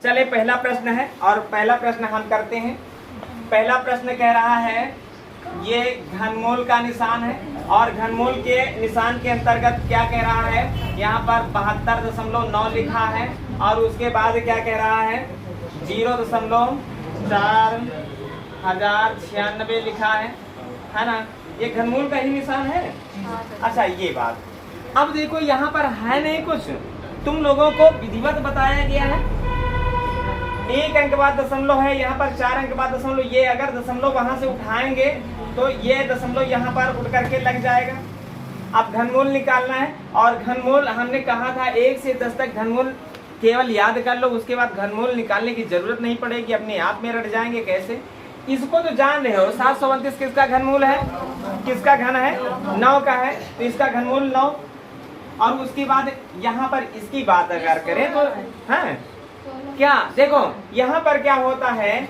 चले पहला प्रश्न है और पहला प्रश्न हम करते हैं। पहला प्रश्न कह रहा है ये घनमूल का निशान है और घनमूल के निशान के अंतर्गत क्या कह रहा है, यहाँ पर 72.9 लिखा है और उसके बाद क्या कह रहा है 0.4096 लिखा है ना। ये घनमूल का ही निशान है। अच्छा ये बात, अब देखो यहाँ पर है नहीं कुछ, तुम लोगों को विधिवत बताया गया है। 1 अंक बाद दशमलव है, यहाँ पर 4 अंक बाद दशमलव, ये अगर दशमलव वहां से उठाएंगे तो ये दशमलव यहाँ पर उठ करके लग जाएगा। अब घनमूल निकालना है और घनमूल हमने कहा था 1 से 10 तक घनमूल केवल याद कर लो, उसके बाद घनमूल निकालने की जरूरत नहीं पड़ेगी, अपने आप में रट जाएंगे। कैसे, इसको तो जान रहे हो, 729 किसका घनमूल है, किसका घन है, 9 का है, तो इसका घनमूल 9। और उसके बाद यहाँ पर इसकी बात अगर करें तो है क्या, देखो यहाँ पर क्या होता है,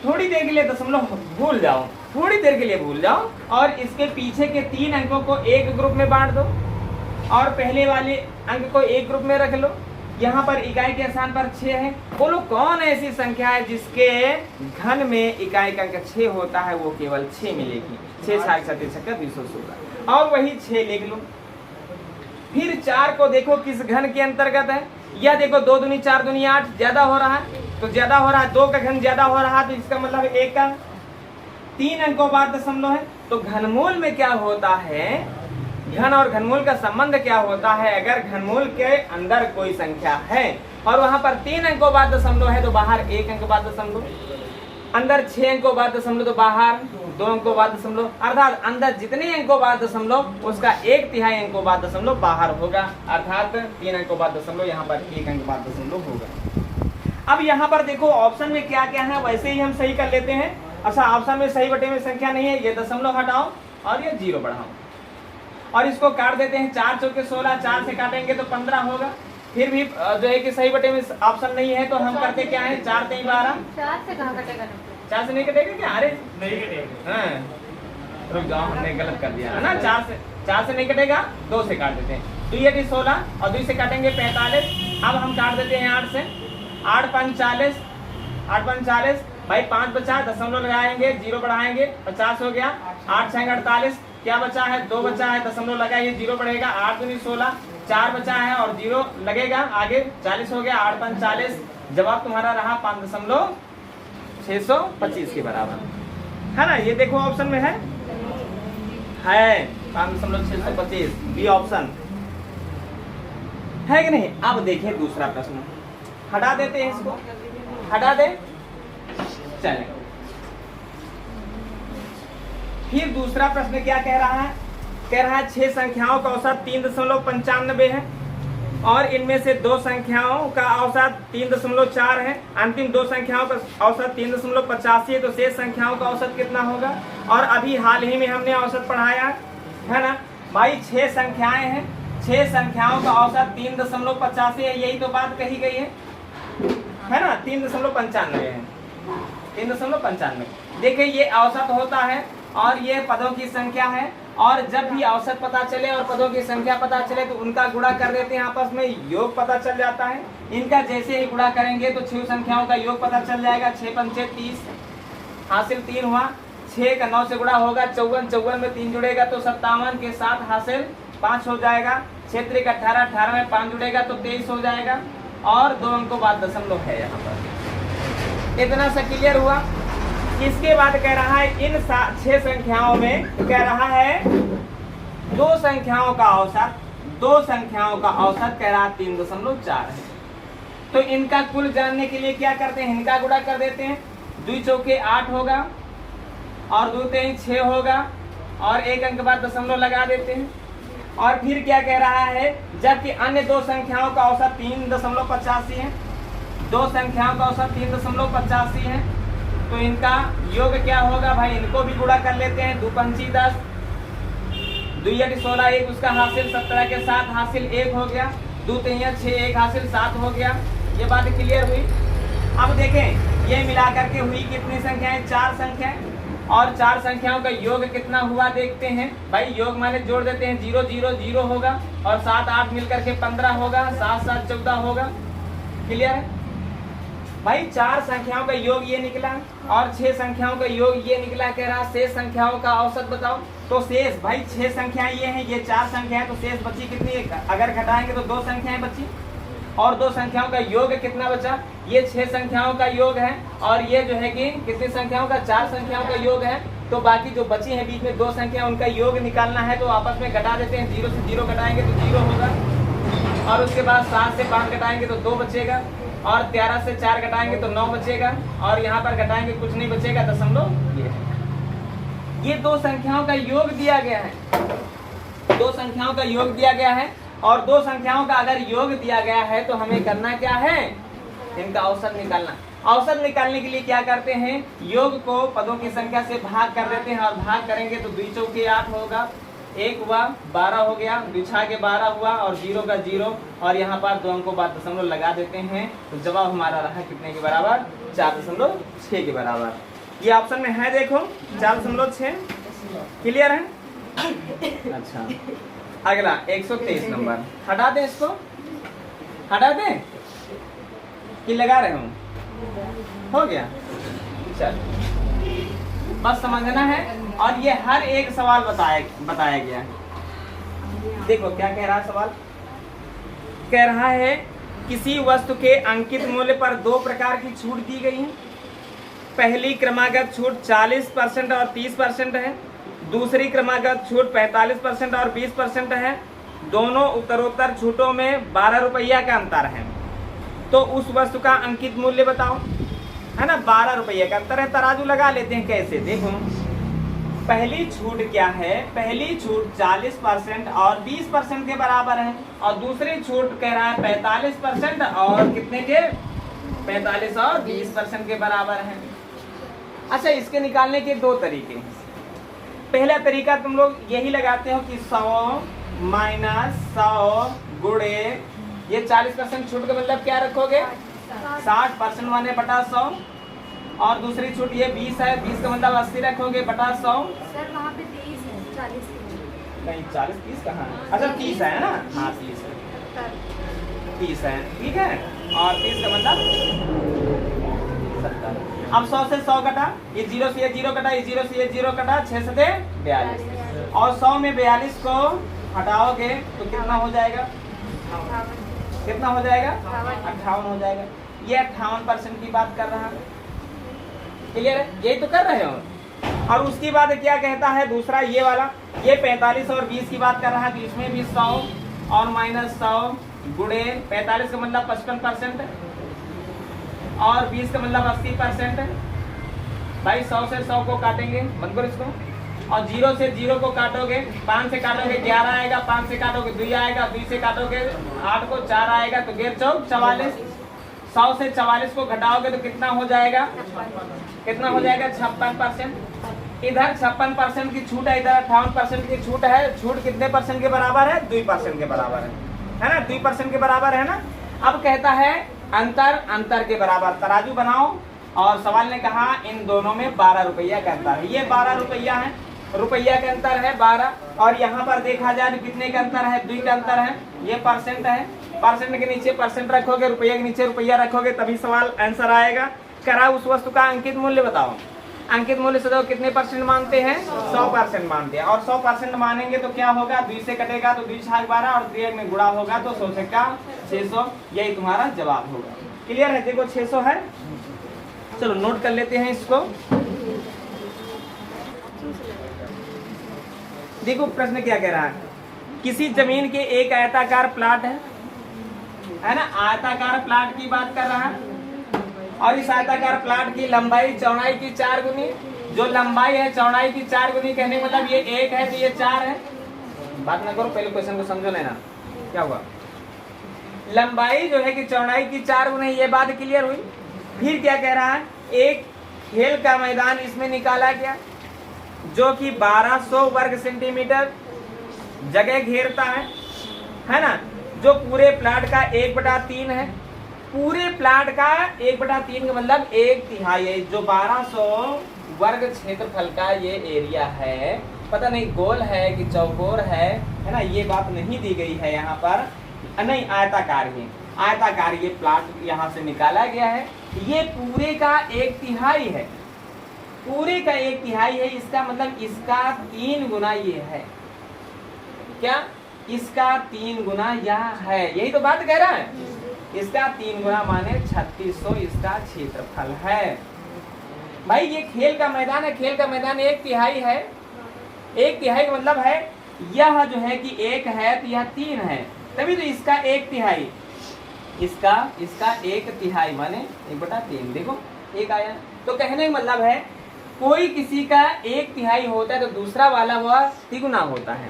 थोड़ी देर के लिए दशमलव भूल जाओ, थोड़ी देर के लिए भूल जाओ और इसके पीछे के 3 अंकों को एक ग्रुप में बांट दो और पहले वाले अंक को एक ग्रुप में रख लो। यहाँ पर इकाई के स्थान पर 6 है। बोलो कौन ऐसी संख्या है जिसके घन में इकाई का अंक 6 होता है, वो केवल 6 मिलेगी। 6 6 36 216 और वही 6 लिख लो। फिर 4 को देखो किस घन के अंतर्गत है, यह देखो 2 दूनी 4 दूनी 8, ज्यादा हो रहा है तो ज्यादा हो रहा है, 2 का घन ज्यादा हो रहा है तो इसका मतलब 1 का 3 अंकों बाद दशमलव है। तो घनमूल में क्या होता है, घन और घनमूल का संबंध क्या होता है, अगर घनमूल के अंदर कोई संख्या है और वहां पर 3 अंकों बाद दशमलव है तो बाहर 1 अंक बाद दशमलव, अंदर 6 अंकों बाद दशमलव तो बाहर 2 अंकों बाद दशमलव, अर्थात अंदर जितने अंकों बाद दशमलव उसका 1/3 अंकों बाद दशमलव बाहर होगा, अर्थात 3 अंकों बाद दशमलव यहाँ पर 1 अंक बाद दशमलव होगा। अब यहाँ पर देखो ऑप्शन में क्या क्या है, वैसे ही हम सही कर लेते हैं। अच्छा ऑप्शन में सही बटे में संख्या नहीं है, ये दशमलव हटाओ और ये 0 बढ़ाओ और इसको काट देते हैं। 4 चौके 16, 4 से काटेंगे तो 15 होगा। फिर भी जो है कि सही बटे में ऑप्शन नहीं है तो हम करते क्या है, 4 3 12। 4 से कहाँ कटेगा? 4 से नहीं कटेगा क्या, अरे नहीं कटेगा, हाँ रुक जाओ हमने गलत कर दिया है ना। 4 से नहीं कटेगा, 2 से काट देते हैं। 2 ये 16 और 2 से काटेंगे 45। अब हम काट देते हैं 8 से, 8 5 40, 8 5 40 भाई 5 बचा, दशमलव लगाएंगे 0 बढ़ाएंगे 50 हो गया। 8 6 48, क्या बचा है, 2 बचा है, दशमलव लगाइए 0 बढ़ेगा। 8 दूनी 16, 4 बचा है और 0 लगेगा, आगे 40 हो गया। 8 5 40, जवाब तुम्हारा रहा 5.625 के बराबर है ना। ये देखो ऑप्शन में है 5.625 बी ऑप्शन है कि नहीं। अब देखिए दूसरा प्रश्न, हटा देते हैं इसको, हटा दे चले। फिर दूसरा प्रश्न क्या कह रहा है, कह रहा है 6 संख्याओं का औसत 3.95 है और इनमें से 2 संख्याओं का औसत 3.4 है, अंतिम 2 संख्याओं का औसत 3.85 है, तो शेष संख्याओं का औसत कितना होगा। और अभी हाल ही में हमने औसत पढ़ाया है ना भाई, 6 संख्याएं हैं, 6 संख्याओं का औसत 3.85 है, यही तो बात कही गई है ना। 3.95 है, 3.95। देखिए ये औसत होता है और ये पदों की संख्या है, और जब भी औसत पता चले और पदों की संख्या पता चले तो उनका गुणा कर देते हैं आपस में, योग पता चल जाता है। इनका जैसे ही गुणा करेंगे तो 6 संख्याओं का योग पता चल जाएगा। 6 पंचे 30, हासिल 3 हुआ। 6 का 9 से गुणा होगा 54, 54 में 3 जुड़ेगा तो 57 के साथ हासिल 5 हो जाएगा। क्षेत्र का 18, 18 में 5 जुड़ेगा तो 23 हो जाएगा और 2 अंकों बाद दशमलव है यहाँ पर। इतना सा क्लियर हुआ। इसके बाद कह रहा है इन 6 संख्याओं में कह रहा है 2 संख्याओं का औसत, 2 संख्याओं का औसत कह रहा है 3.4 है। तो इनका कुल जानने के लिए क्या करते हैं, इनका गुणा कर देते हैं। 2 चौके 8 होगा और 2 3 6 होगा और 1 अंक बाद दशमलव लगा देते हैं। और फिर क्या कह रहा है, जबकि अन्य 2 संख्याओं का औसत 3.85 है, 2 संख्याओं का औसत 3.85 है, तो इनका योग क्या होगा भाई, इनको भी गुणा कर लेते हैं। 2 पंची 10, 2 16, 1 उसका हासिल 17 के साथ हासिल 1 हो गया। 2 3 6, 1 हासिल 7 हो गया। ये बात क्लियर हुई। अब देखें ये मिलाकर के हुई कितनी संख्याएं, 4 संख्याएं, और 4 संख्याओं का योग कितना हुआ देखते हैं भाई। योग माने जोड़ देते हैं, 0 0 0 होगा और 7 8 मिलकर के 15 होगा, 7 7 14 होगा। क्लियर है। भाई 4 संख्याओं का योग ये निकला और 6 संख्याओं का योग ये निकला। कह रहा शेष संख्याओं का औसत बताओ। तो शेष भाई 6 संख्याएं ये हैं, ये 4 संख्याएं, तो शेष बची कितनी है? अगर घटाएंगे तो 2 संख्याएं बची और 2 संख्याओं का योग कितना बचा? ये 6 संख्याओं का योग है और ये जो है कि कितनी संख्याओं का? 4 संख्याओं का योग है। तो बाकी जो बची है बीच में 2 संख्या, उनका योग निकालना है। तो आपस में घटा देते हैं, 0 से 0 घटाएंगे तो 0 होगा और उसके बाद 7 से 5 घटाएंगे तो 2 बचेगा और 13 से 4 घटाएंगे तो 9 बचेगा और यहाँ पर घटाएंगे कुछ नहीं बचेगा, दशमलव ये 2 संख्याओं का योग दिया गया है। 2 संख्याओं का योग दिया गया है और 2 संख्याओं का अगर योग दिया गया है तो हमें करना क्या है? इनका औसत निकालना। औसत निकालने के लिए क्या करते हैं? योग को पदों की संख्या से भाग कर देते हैं और भाग करेंगे तो 2 चौके 8 होगा, 1 हुआ 12 हो गया, 2 छाके 12 हुआ और 0 का 0 और यहाँ पर 2 अंकों बाद दशमलव लगा देते हैं। तो जवाब हमारा रहा कितने के बराबर? 4.6 के बराबर। ये ऑप्शन में है, देखो 4.6। क्लियर है? अच्छा, अगला 123 नंबर। हटा दें इसको, हटा दें कि लगा रहे हूँ? हो गया, चल बस समझना है। और ये हर एक सवाल बताया गया है। देखो क्या कह रहा है सवाल? कह रहा है किसी वस्तु के अंकित मूल्य पर 2 प्रकार की छूट दी गई है। पहली क्रमागत छूट 40% और 30% है। दूसरी क्रमागत छूट 45% और 20% है। दोनों उत्तरोत्तर छूटों में 12 रुपया का अंतर है। तो उस वस्तु का अंकित मूल्य बताओ, है ना? 12 रुपये का अंतर है। तराजू लगा लेते हैं। कैसे? देखो पहली छूट क्या है? पहली छूट 40% और 20% के बराबर है और दूसरी छूट कह रहा है 45% और कितने के? 45 और 20% के बराबर है। अच्छा, इसके निकालने के 2 तरीके हैं। पहला तरीका तुम लोग यही लगाते हो कि 100 माइनस 100 गुणे ये 40% छूट का मतलब क्या रखोगे? 60% माने बटा 100 और दूसरी छूट ये 20 है, 20 का मतलब 80 रखोगे बटा 100। सर वहाँ पे 30 है, 40 नहीं 40 30 कहाँ है? अच्छा 30 है ना? हाँ 30 है, 30 है, ठीक है। और 30 का मतलब 70। अब 100 से 100 कटा, ये 0 से ये 0 कटा, ये 0 से ये 0 कटा, 6 से 42 और 100 में 42 को हटाओगे तो कितना हो जाएगा? कितना हो जाएगा? 58 हो जाएगा। ये 58% की बात कर रहा है। क्लियर है? यही तो कर रहे हो। और उसकी बाद क्या कहता है दूसरा, ये वाला, ये 45 और 20 की बात कर रहा है। तो इसमें भी 100 और माइनस 100 गुणे 45 का मतलब 55% और 20 का मतलब 80% है। भाई 100 से 100 को काटेंगे, बंद करो इसको, और 0 से 0 को काटोगे, 5 से काटोगे 11 आएगा, 5 से काटोगे 2 आएगा, 2 से काटोगे 8 को 4 आएगा, तो 1 चौक 44। 100 से 44 को घटाओगे तो कितना हो जाएगा? कितना हो जाएगा? 56%। इधर 56% की छूट है, इधर 58% की छूट है। छूट कितने परसेंट के बराबर है? 2% के बराबर है ना? 2% के बराबर है ना? अब कहता है अंतर के बराबर तराजू बनाओ और सवाल ने कहा इन दोनों में 12 रुपया का अंतर है। ये 12 रुपया है, रुपया का अंतर है 12 और यहाँ पर देखा जाए तो कितने का अंतर है? 2 का अंतर है। ये परसेंट है, परसेंट के नीचे परसेंट रखोगे, रुपया के नीचे रुपया रखोगे, तभी सवाल आंसर आएगा। करा उस वस्तु का अंकित मूल्य बताओ। अंकित मूल्य से कितने परसेंट मानते हैं? 100% मानते हैं। और 100% मानेंगे तो क्या होगा? 2 से कटेगा तो 2 छाक 12 और 3 में गुणा होगा तो 100 से का 600। यही तुम्हारा जवाब होगा। क्लियर है? देखो 600 है। चलो नोट कर लेते हैं इसको। देखो प्रश्न क्या कह रहा है। किसी जमीन के एक आयताकार प्लाट है ना? आयताकार प्लाट की बात कर रहा है और इस आयताकार प्लाट की लंबाई चौड़ाई की 4 गुनी, जो लंबाई है चौड़ाई की 4 गुनी, कहने मतलब ये 1 है तो ये 4 है। बात ना करो, पहले क्वेश्चन को समझो लेना क्या हुआ। लंबाई जो है कि चौड़ाई की 4 गुनी, ये बात क्लियर हुई। फिर क्या कह रहा है? एक खेल का मैदान इसमें निकाला गया जो कि 1200 वर्ग सेंटीमीटर जगह घेरता है ना? जो पूरे प्लाट का 1/3 है। पूरे प्लाट का 1/3 का मतलब 1/3 है। जो 1200 वर्ग क्षेत्रफल का ये एरिया है, पता नहीं गोल है कि चौकोर है ना? ये बात नहीं दी गई है यहाँ पर, नहीं आयताकार ही। आयताकार ये प्लॉट यहाँ से निकाला गया है। ये पूरे का 1/3 है, पूरे का 1/3 है। इसका मतलब इसका 3 गुना ये है। क्या? इसका 3 गुना यह है। यही तो बात कह रहा है। इसका 3 गुना माने 3600 इसका क्षेत्रफल है। भाई ये खेल का मैदान है, खेल का मैदान 1/3 है। 1/3 का मतलब है यह जो है कि 1 है तो यह 3 है, तभी तो इसका 1/3, इसका 1/3 माने 1/3। देखो 1 आया। तो कहने का मतलब है कोई किसी का 1/3 होता है तो दूसरा वाला वह 3 गुना होता है।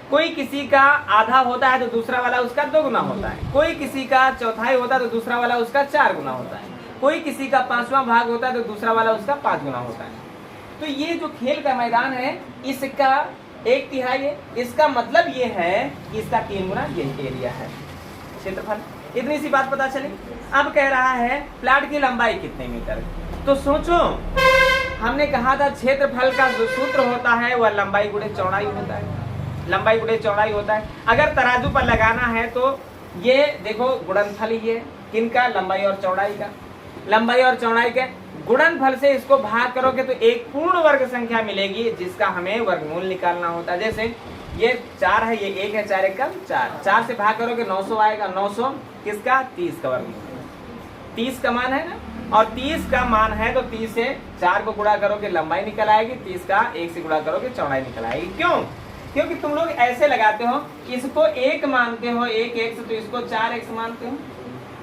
कोई किसी का आधा होता है तो दूसरा वाला उसका 2 गुना होता है। कोई किसी का चौथाई होता है तो दूसरा वाला उसका 4 गुना होता है। कोई किसी का 5वां भाग होता है तो दूसरा वाला उसका 5 गुना होता है। तो ये जो खेल का मैदान है इसका 1/3 है। इसका मतलब ये है कि इसका 3 गुना ये एरिया है, क्षेत्रफल। इतनी सी बात पता चली। अब कह रहा है प्लाट की लंबाई कितने मीटर। तो सोचो, हमने कहा था क्षेत्रफल का जो सूत्र होता है वह लंबाई गुणे चौड़ाई होता है। लंबाई गुणे चौड़ाई होता है। अगर तराजू पर लगाना है तो ये देखो गुणनफल ही है किनका, लंबाई और चौड़ाई का। लंबाई और चौड़ाई के गुणनफल से इसको भाग करोगे तो एक पूर्ण वर्ग संख्या मिलेगी जिसका हमें वर्गमूल निकालना होता है। जैसे ये 4 है, ये 1 है, 4 1 का 4, 4 से भाग करोगे 900 आएगा। 900 किसका? 30 का वर्गमूल। 30 का मान है ना, और 30 का मान है तो 30 से 4 को गुणा करोगे लंबाई निकल आएगी, 30 का 1 से गुणा करोगे चौड़ाई निकल आएगी। क्यों? क्योंकि तुम लोग ऐसे लगाते हो, इसको 1 मानते हो, 1 1 से, तो इसको 4 1 मानते हो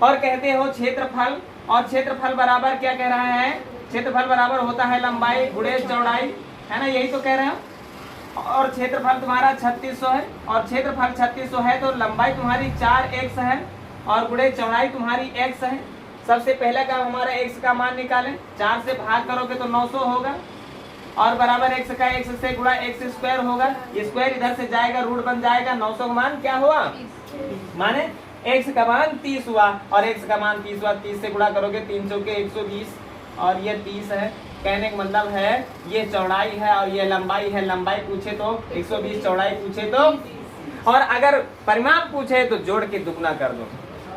और कहते हो क्षेत्रफल। और क्षेत्रफल बराबर क्या कह रहा है? क्षेत्रफल बराबर होता है लंबाई गुणे चौड़ाई, है ना, यही तो कह रहे हो। और क्षेत्रफल तुम्हारा 3600 है, और क्षेत्रफल 3600 है तो लंबाई तुम्हारी 4 x है और गुणे चौड़ाई तुम्हारी x है। सबसे पहले का हमारा x का मान निकालें, 4 से भाग करोगे तो 900 होगा और बराबर x का x से गुणा x स्क्वायर होगा। स्क्वायर इधर से जाएगा, रूट बन जाएगा। 900 का मान क्या हुआ? माने x का मान 30 हुआ और x का मान 30 हुआ। 30 से गुणा करोगे 3 चौके 120 और ये 30 है। कहने का मतलब है ये चौड़ाई है और ये लंबाई है। लंबाई पूछे तो 120, चौड़ाई पूछे तो, और अगर परिमाप पूछे तो जोड़ के दुगना कर दो,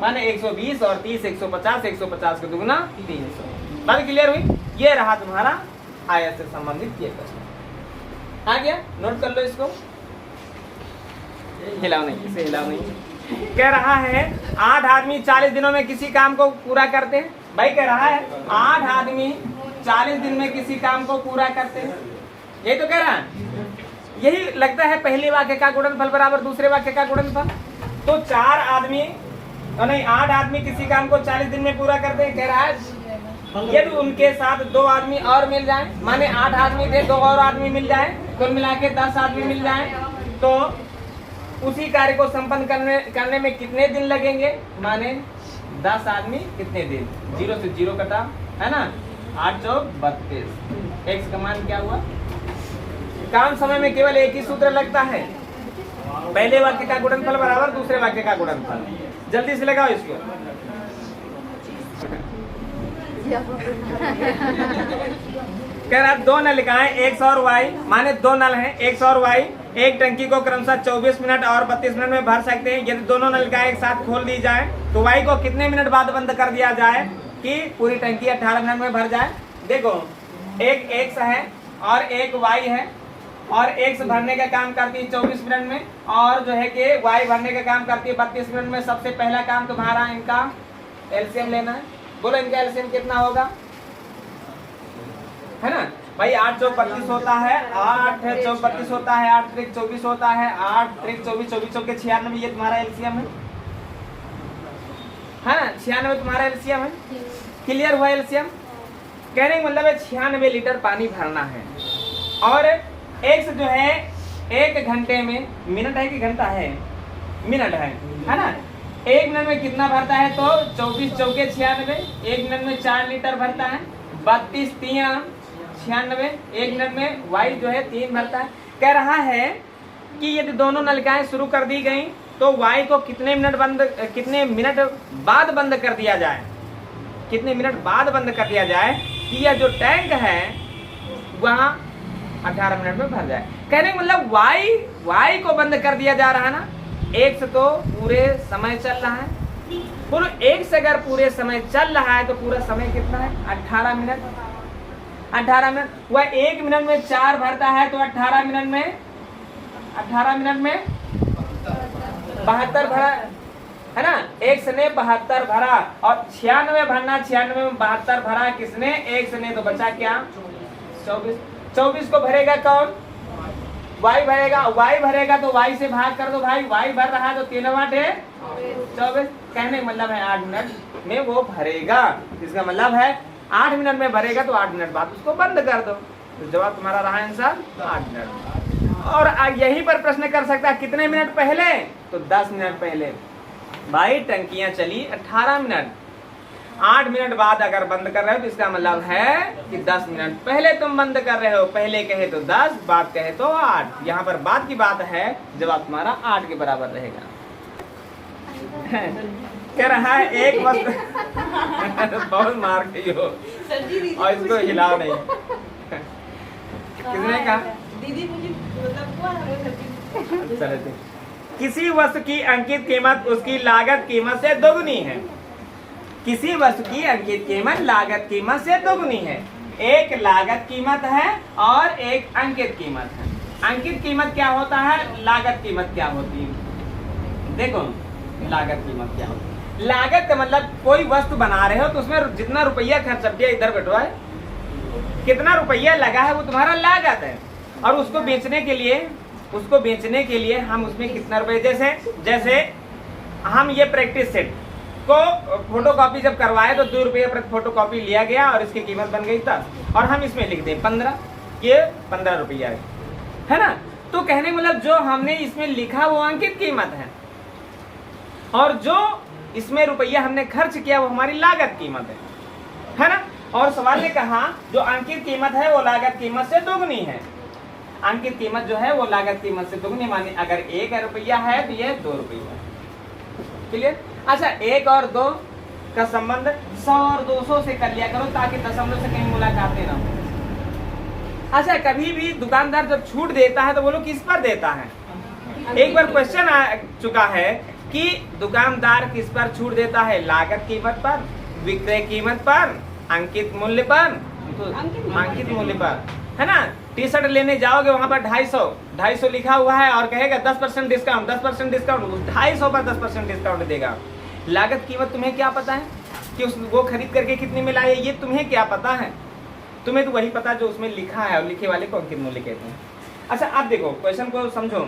माने 120 और 30 150, 150 का दुगना 300। बात क्लियर हुई? ये रहा तुम्हारा आयत से संबंधित ये प्रश्न। आ गया? नोट कर लो इसको। हिलाओ नहीं, इसे हिलाओ नहीं। कह रहा है 8 आदमी 40 दिनों में किसी काम को पूरा करते हैं। भाई कह रहा है 8 आदमी 40 दिन में किसी काम को पूरा करते हैं, यही तो कह रहा है। यही लगता है पहले वाक्य का गुणनफल बराबर दूसरे वाक्य का गुणनफल। तो 4 आदमी नहीं 8 आदमी किसी काम को 40 दिन में पूरा करते हैं। कह रहा है यदि उनके साथ 2 आदमी और मिल जाए, माने 8 आदमी थे, 2 और आदमी मिल जाए, कुल मिला के 10 आदमी मिल जाए, तो उसी कार्य को संपन्न करने में कितने दिन लगेंगे? माने 10 आदमी कितने दिन, 0 से 0 कटा, है ना, 8 चौक 32। x का मान क्या हुआ? काम समय में केवल एक ही सूत्र लगता है, पहले वाक्य का गुणनफल बराबर दूसरे वाक्य का गुणनफल। जल्दी से लगाओ इसको। कह रहा 2 नलिकाएं x और y, माने 2 नल हैं x और y, एक टंकी को क्रमशः 24 मिनट और 32 मिनट में भर सकते हैं। यदि दोनों नलिकाएं एक साथ खोल दी जाए तो y को कितने मिनट बाद बंद कर दिया जाए कि पूरी टंकी 18 मिनट में भर जाए? देखो एक x है और एक y है, और x भरने का काम करती है 24 मिनट में, और जो है कि y भरने का काम करती है 32 मिनट में। सबसे पहला काम तुम्हारा इनका एलसीएम लेना है। बोलो इनका एलसीएम कितना होगा, है ना भाई? 8 चौक 32 होता है, 8 चौक 32 होता है, 8 त्रिक 24 होता है, 8 त्रिक 24, 24 चौक 96, ये तुम्हारा एलसीएम है ना? 96 तुम्हारा एलसीएम है। क्लियर हुआ एलसीएम? कहने का मतलब है 96 लीटर पानी भरना है। और एक्स जो है 1 घंटे में, मिनट है कि घंटा है? मिनट है ना? 1 मिनट में कितना भरता है? तो 24 चौके 96, 1 मिनट में 4 लीटर भरता है। 32 3 96, 1 मिनट में y जो है 3 भरता है। कह रहा है कि यदि दोनों नलिकाएं शुरू कर दी गई तो y को कितने मिनट बाद बंद कर दिया जाए? कितने मिनट बाद बंद कर दिया जाए कि यह जो टैंक है वहाँ 18 मिनट में भर जाए। कहने का मतलब y को बंद कर दिया जा रहा है ना, x तो पूरे समय चल रहा है बोलो 1 से अगर पूरे समय चल रहा है तो पूरा समय कितना है? 18 मिनट। 18 मिनट। वह 1 मिनट में 4 भरता है तो 18 मिनट में 72 भरा है ना। 1 ने 72 भरा और 96 भरना, 96 में 72 भरा किसने? 1 ने, तो बचा क्या? 24। 24 को भरेगा कौन? y भरेगा। y भरेगा तो y से भाग कर दो भाई। y भर रहा है तो 3 8 24। कहने का मतलब है 8 मिनट में वो भरेगा। इसका मतलब है 8 मिनट में भरेगा तो 8 मिनट बाद उसको बंद कर दो। तो जवाब तुम्हारा रहा आंसर 8 मिनट। और यहीं पर प्रश्न कर सकता है कितने मिनट पहले? तो 10 मिनट पहले। भाई टंकियां चली 18 मिनट, 8 मिनट बाद अगर बंद कर रहे हो तो इसका मतलब है कि 10 मिनट पहले तुम बंद कर रहे हो। पहले कहे तो 10, बाद कहे तो 8। यहाँ पर बाद की बात है, जवाब तुम्हारा 8 के बराबर रहेगा। कह रहा है एक वक्त बहुत मार गई हो और इसको हिलाओ नहीं। किसने कहा? दीदी मुझे मतलब चले थे। किसी वस्तु की अंकित कीमत उसकी लागत कीमत से दोगुनी है। किसी वस्तु की अंकित कीमत लागत कीमत से दोगुनी है। एक लागत कीमत है और एक अंकित कीमत है। अंकित कीमत क्या होता है? लागत कीमत क्या होती है? देखो लागत कीमत क्या होती है। लागत का मतलब कोई वस्तु बना रहे हो तो उसमें जितना रुपया खर्च किया, इधर बैठो है, कितना रुपया लगा है वो तुम्हारा लागत है। और उसको बेचने के लिए हम उसमें कितना रुपए, जैसे हम ये प्रैक्टिस सेट को फोटोकॉपी जब करवाए तो 2 रुपये प्रति फोटोकॉपी लिया गया और इसकी कीमत बन गई 10 और हम इसमें लिख दें 15, ये 15 रुपया है ना। तो कहने मतलब जो हमने इसमें लिखा वो अंकित कीमत है और जो इसमें रुपया हमने खर्च किया वो हमारी लागत कीमत है ना। और सवाल ने कहा जो अंकित कीमत है वो लागत कीमत से दोगुनी है। अंकित कीमत जो है वो लागत कीमत से दोगुनी, माने अगर 1 रुपया है तो ये 2 रुपया। क्लियर? अच्छा, 1 और 2 का संबंध 100 और 200 से कर लिया करो ताकि दशमलव से कहीं मुलाकातें ना हो। अच्छा, कभी भी दुकानदार जब छूट देता है तो बोलो किस पर देता है? एक बार क्वेश्चन आ चुका है कि दुकानदार किस पर छूट देता है? लागत कीमत पर, विक्रय कीमत पर, अंकित मूल्य पर, अंकित मूल्य पर, है ना। टी शर्ट लेने जाओगे वहां पर 250 लिखा हुआ है और कहेगा 10% डिस्काउंट, 10% डिस्काउंट, 250 पर 10% डिस्काउंट देगा। लागत कीमत तुम्हें क्या पता है कि वो खरीद करके कितने में लाए? ये तुम्हें क्या पता है? तुम्हें तो वही पता जो उसमें लिखा है और लिखे वाले को अंकित मूल्य कहते हैं। अच्छा, आप देखो क्वेश्चन को समझो।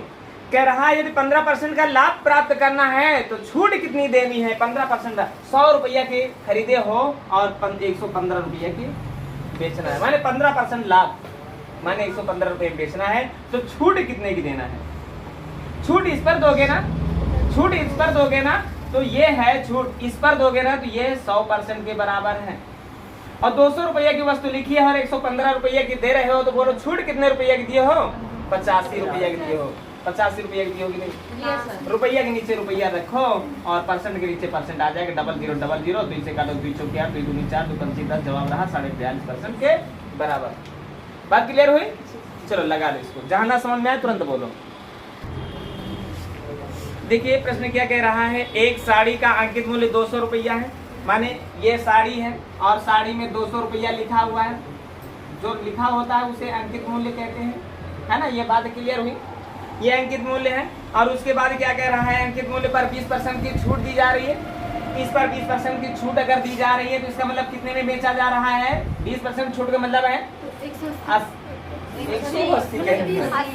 कह रहा है यदि 15% का लाभ प्राप्त करना है तो छूट कितनी देनी है? 15%। 100 रुपया के खरीदे हो और 115 रुपया की बेचना है, माने 15% लाभ, माने 115 रुपये बेचना है तो छूट कितने की देना है? छूट इस पर दोगे ना, छूट इस पर दोगे ना तो ये है छूट, इस पर दोगे ना तो ये 100% के बराबर है। और 200 रुपया की वस्तु लिखी है और 115 रुपया की दे रहे हो तो बोलो छूट कितने रुपया की दिए हो? 85 रुपया की दिए हो। 85 रुपया की दी होगी नहीं? रुपया के नीचे रुपया रखो और परसेंट के नीचे परसेंट आ जाएगा। 0000, 2 से काटो 2 चौके 8, 2 दूनी 4, 2 पंची 10, जवाब रहा 42.5% के बराबर। बात क्लियर हुई? चलो लगा लो इसको, जहां ना समझ में आए तुरंत बोलो। देखिए प्रश्न क्या कह रहा है। एक साड़ी का अंकित मूल्य 200 रुपया है, माने ये साड़ी है और साड़ी में 200 रुपया लिखा हुआ है। जो लिखा होता है उसे अंकित मूल्य कहते हैं, है ना। ये बात क्लियर हुई? ये अंकित मूल्य है। और उसके बाद क्या कह रहा है? अंकित मूल्य पर 20% की छूट दी जा रही है। इस पर 20% की छूट अगर दी जा रही है तो इसका मतलब कितने में बेचा जा रहा है? 20% छूट का मतलब है 180,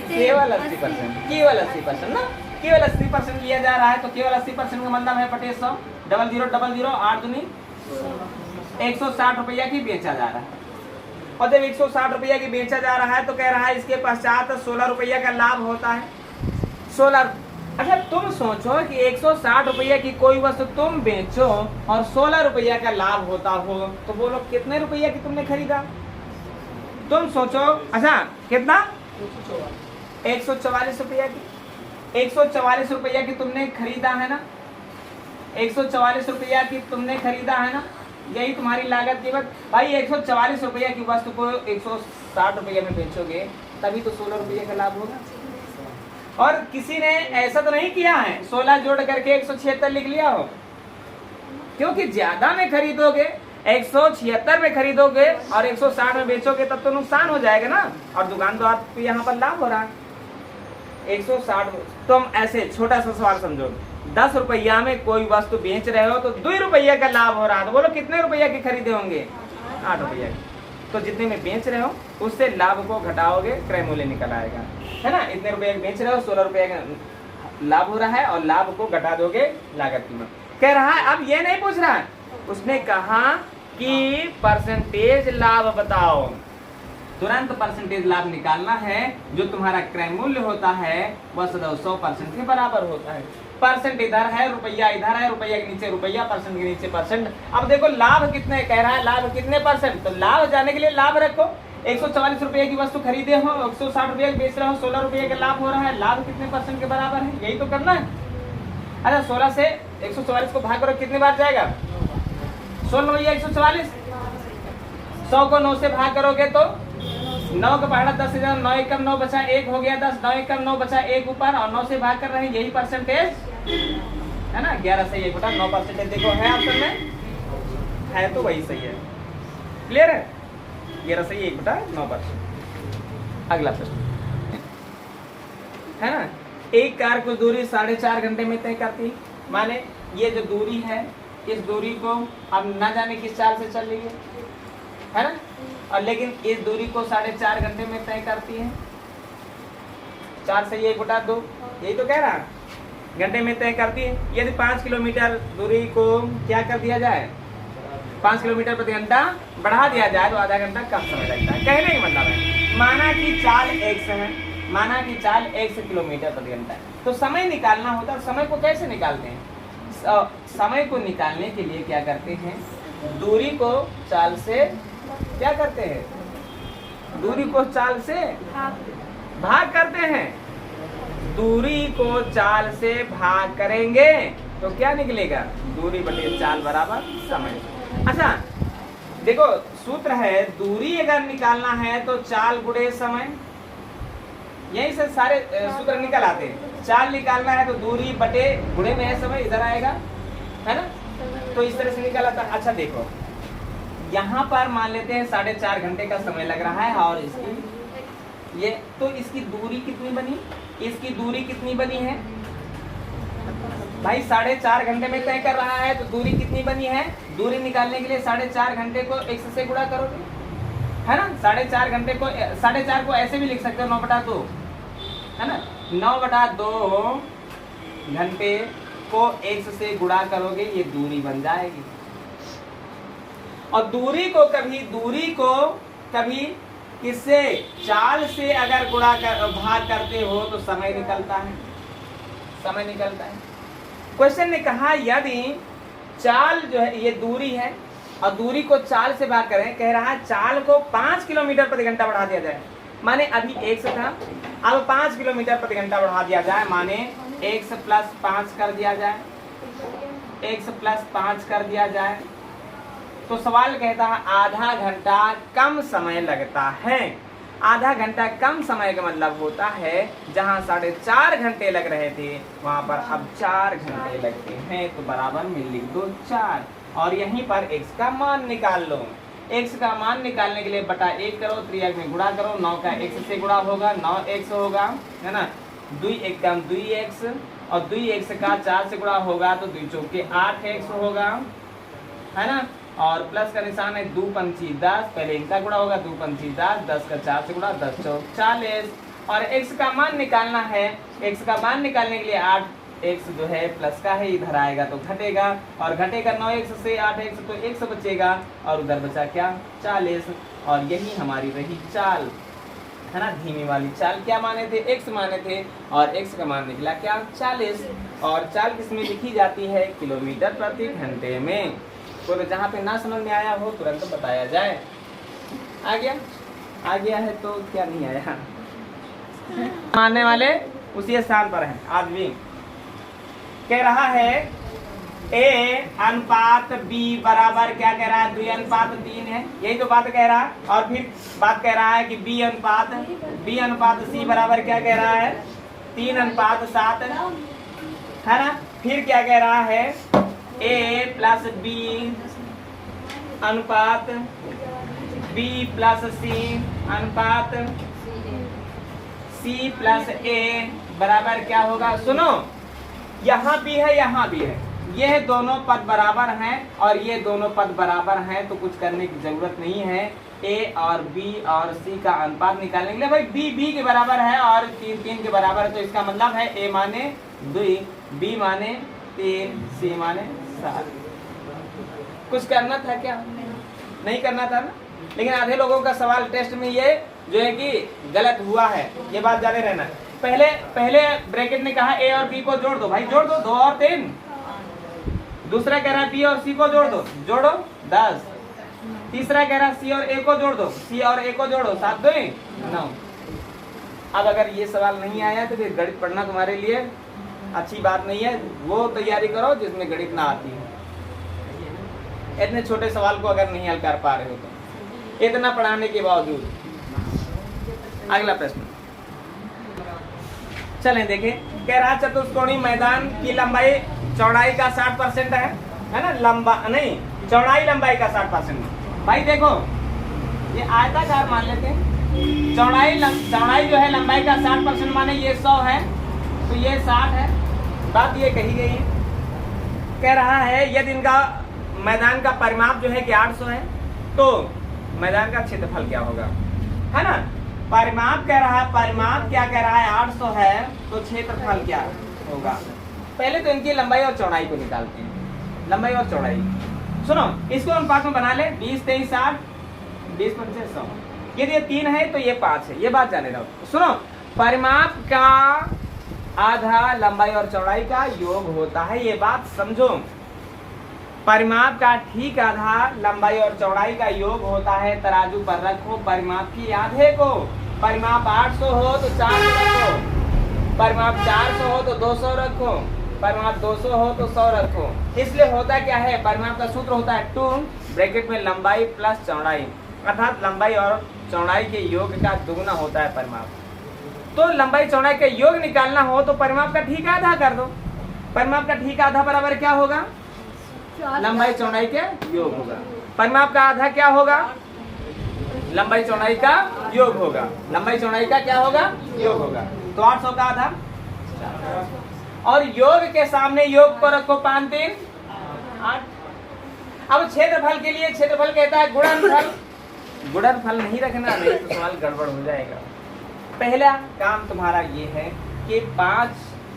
केवल 80%, केवल 80% ना, केवल 80% लिया जा रहा है। तो केवल 80% का मतलब है बटे 100, 0000, 8 दूनी 160 रुपया की बेचा जा रहा है। और जब 160 रुपया की बेचा जा रहा है तो कह रहा है इसके पश्चात 16 रुपया का लाभ होता है। 16। अच्छा, तुम सोचो कि 160 रुपया की कोई वस्तु तुम बेचो और 16 रुपया का लाभ होता हो तो बोलो कितने रुपया की तुमने खरीदा? तुम सोचो। अच्छा, कितना? 144 रुपया की। 144 रुपया की तुमने खरीदा है ना, 144 रुपया की तुमने खरीदा है ना, यही तुम्हारी लागत कीमत। भाई 144 रुपया की वस्तु को 160 रुपया में बेचोगे तभी तो 16 रुपया का लाभ होगा। और किसी ने ऐसा तो नहीं किया है 16 जोड़ करके 176 लिख लिया हो? क्योंकि ज्यादा में खरीदोगे 176 में खरीदोगे और 160 में बेचोगे तब तो नुकसान हो जाएगा ना, और दुकान तो आपको यहाँ पर लाभ हो रहा है 160। तुम ऐसे छोटा सा सवाल समझो, 10 रुपया में कोई वस्तु बेच रहे हो तो 2 रुपया का लाभ हो रहा है, तो बोलो कितने रुपया के खरीदे होंगे? 8 रुपया के। तो जितने में बेच रहे हो उससे लाभ को घटाओगे, क्रय मूल्य निकल आएगा, है ना। इतने रुपये बेच रहे हो, 16 रुपये का लाभ हो रहा है और लाभ को घटा दोगे लागत कीमत। कह रहा है अब ये नहीं पूछ रहा है, उसने कहा कि परसेंटेज लाभ बताओ। तुरंत परसेंटेज लाभ निकालना है। जो तुम्हारा क्रय मूल्य होता है वह सदैव 100% के बराबर होता है। परसेंट इधर है, रुपया इधर है, रुपया के नीचे रुपया, परसेंट के नीचे परसेंट। अब देखो लाभ कितने कह रहा है, लाभ कितने परसेंट, तो लाभ जाने के लिए लाभ रखो। 144 रुपये की वस्तु खरीदे हो, 160 रुपये बेच रहे हो, 16 रुपये का लाभ हो रहा है, लाभ कितने परसेंट के बराबर है, यही तो करना है। अच्छा 16 से 144 को भाग करो, कितने बार जाएगा? 16 भैया 144। 100 को 9 से भाग करोगे तो 9 का पहाड़ा 10,000, 9 एकम 9 बचा 1 हो गया 10, 9 एकम 9 बचा 1 ऊपर, और 9 से भाग कर रहे हैं, यही परसेंटेज है ना। 11 से 1 बटा 9% देखो है ऑप्शन में, है तो वही सही है। क्लियर है? 11 से 1 बटा 9%। अगला प्रश्न है ना, एक कार को दूरी 4.5 घंटे में तय करती है। माने ये जो दूरी है, इस दूरी को अब न जाने किस चाल से चल रही है ना, और लेकिन इस दूरी को 4.5 घंटे में तय करती है। 4 से 1 बटा 2, यही तो कह रहा है, घंटे में तय करती है। यदि 5 किलोमीटर दूरी को क्या कर दिया जाए, 5 किलोमीटर प्रति घंटा बढ़ा दिया जाए तो आधा घंटा कम समय लगता है। कहने का मतलब है, माना कि चाल x है, माना कि चाल x किलोमीटर प्रति घंटा है, तो समय निकालना होता है। समय को कैसे निकालते हैं? समय को निकालने के लिए क्या करते हैं, दूरी को चाल से क्या करते हैं, दूरी को चाल से भाग करते हैं। दूरी को चाल से भाग करेंगे तो क्या निकलेगा, दूरी बटे चाल बराबर समय। अच्छा देखो सूत्र है, दूरी अगर निकालना है तो चाल गुणे समय, यही से सारे सूत्र निकल आते हैं। चाल निकालना है तो दूरी बटे गुणे में है समय, इधर आएगा है ना, तो इस तरह से निकल आता। अच्छा देखो यहाँ पर मान लेते हैं 4.5 घंटे का समय लग रहा है, और इसकी ये तो इसकी दूरी कितनी बनी, इसकी दूरी कितनी बनी है भाई, 4.5 घंटे में तय कर रहा है तो दूरी कितनी बनी है। दूरी निकालने के लिए 4.5 घंटे को x से गुणा करोगे, है ना। 4.5 घंटे को 4.5 को ऐसे भी लिख सकते हो 9 बटा 2, है ना। 9 बटा 2 घंटे को x से गुणा करोगे, ये दूरी बन जाएगी। और दूरी को कभी किससे, चाल से अगर गुणा कर भाग करते हो तो समय निकलता है, समय निकलता है। क्वेश्चन ने कहा यदि चाल जो है ये दूरी है और दूरी को चाल से भाग करें, कह रहा है चाल को 5 किलोमीटर प्रति घंटा बढ़ा दिया जाए। माने अभी 1 था, अब 5 किलोमीटर प्रति घंटा बढ़ा दिया जाए, माने 1 प्लस 5 कर दिया जाए, 1 प्लस 5 कर दिया जाए, तो सवाल कहता है आधा घंटा कम समय लगता है। आधा घंटा कम समय का मतलब होता है जहां 4.5 घंटे लग रहे थे वहां पर अब 4 घंटे लगते हैं, तो बराबर में लिख दो 4, और यहीं पर x का मान निकाल लो। x का मान निकालने के लिए बटा 1 करो, 3x में गुणा करो, 9 का x से गुणा होगा 9x होगा, है ना। 2 एकम 2x, और 2x का 4 से गुणा होगा तो 2 चौके 8x होगा, है ना। और प्लस का निशान है, 2 पंची 10, पहले इनका गुणा होगा, 2 पंची 10, 10 का 4 से गुणा, 10 चौक 40। और x का मान निकालना है, x का मान निकालने के लिए 8x जो है प्लस का है, इधर आएगा तो घटेगा, और घटेगा 9x से 8x तो x बचेगा, और उधर बचा क्या 40। और यही हमारी रही चाल, है ना। धीमी वाली चाल क्या माने थे, x माने थे, और x का मान निकला क्या 40। और चाल किसमें लिखी जाती है, किलोमीटर प्रति घंटे में। तो जहाँ पे ना समझ में आया हो तुरंत बताया जाए। आ गया है तो क्या नहीं आया, मानने वाले उसी स्थान पर हैं आज भी। कह रहा है a अनुपात b बराबर क्या कह रहा है, 2 अनुपात 3 है, यही तो बात कह रहा है। और फिर बात कह रहा है कि b अनुपात c बराबर क्या कह रहा है, 3 अनुपात 7, है ना। फिर क्या कह रहा है, ए प्लस बी अनुपात बी प्लस सी अनुपात सी प्लस ए बराबर क्या होगा? सुनो, यहाँ भी है यहाँ भी है, ये दोनों पद बराबर हैं और ये दोनों पद बराबर हैं, तो कुछ करने की जरूरत नहीं है। ए और बी और सी का अनुपात निकालने के लिए, भाई बी बी के बराबर है और 3 3 के बराबर है, तो इसका मतलब है ए माने 2, बी माने 3, सी माने 7। कुछ करना था क्या? नहीं करना था ना। लेकिन आधे लोगों का सवाल टेस्ट में ये जो है कि गलत हुआ है, ये बात जाने रहना। पहले ब्रैकेट ने कहा ए और बी को जोड़ दो, भाई जोड़ दो, 2 और 3। दूसरा कह रहा है बी और सी को जोड़ दो, जोड़ो 10। तीसरा कह रहा है सी और ए को जोड़ दो, सी और ए को जोड़ो, 7 2 9। अब अगर ये सवाल नहीं आया तो फिर गणित पढ़ना तुम्हारे लिए अच्छी बात नहीं है, वो तैयारी करो जिसमें गणित ना आती है। इतने छोटे सवाल को अगर नहीं हल कर पा रहे हो तो, इतना पढ़ाने के बावजूद। अगला प्रश्न चलें देखें। कह रहा चतुष्कोणीय मैदान की लंबाई चौड़ाई का 60% है ना, लंबा नहीं चौड़ाई लंबाई का 60%। भाई देखो ये आयताकार मान लेते हैं, चौड़ाई जो है लंबाई का 60% माने ये 100 है, तो ये 60 है, बात ये कही गई है। कह रहा है यदि इनका मैदान का परिमाप जो है कि 800 है, तो मैदान का क्षेत्रफल क्या होगा, है ना। परिमाप कह रहा है, परिमाप क्या कह रहा है, 800 है, तो क्षेत्रफल क्या होगा। पहले तो इनकी लंबाई और चौड़ाई को निकालते हैं, लंबाई और चौड़ाई। सुनो, इसको अनुपात में बना ले, 20 23 60, 20 25 100। यदि ये 3 है तो ये 5 है, ये बात जाने रहो। सुनो, परिमाप का आधा लंबाई और चौड़ाई का योग होता है, ये बात समझो। परिमाप का ठीक आधा लंबाई और चौड़ाई का योग होता है। तराजू पर रखो परिमाप की आधे को। परिमाप 800 हो तो 400 रखो, परिमाप 400 हो तो 200 रखो, परिमाप 200 हो तो 100 रखो। इसलिए होता क्या है, परिमाप का सूत्र होता है 2 ब्रैकेट में लंबाई प्लस चौड़ाई, अर्थात लंबाई और चौड़ाई के योग का दुगना होता है परिमाप। तो लंबाई चौड़ाई का योग निकालना हो तो परिमाप का ठीक आधा कर दो। परिमाप का ठीक आधा बराबर क्या होगा, लंबाई चौड़ाई के योग होगा। परिमाप का आधा क्या होगा, लंबाई चौड़ाई का योग होगा। लंबाई चौड़ाई का क्या होगा, योग होगा। तो 800 का आधा, और योग के सामने योग को रखो 5 3 8। अब क्षेत्रफल के लिए क्षेत्रफल कहता है गुणनफल। गुणनफल नहीं रखना, नहीं तो सवाल गड़बड़ हो जाएगा। पहला काम तुम्हारा ये है कि 5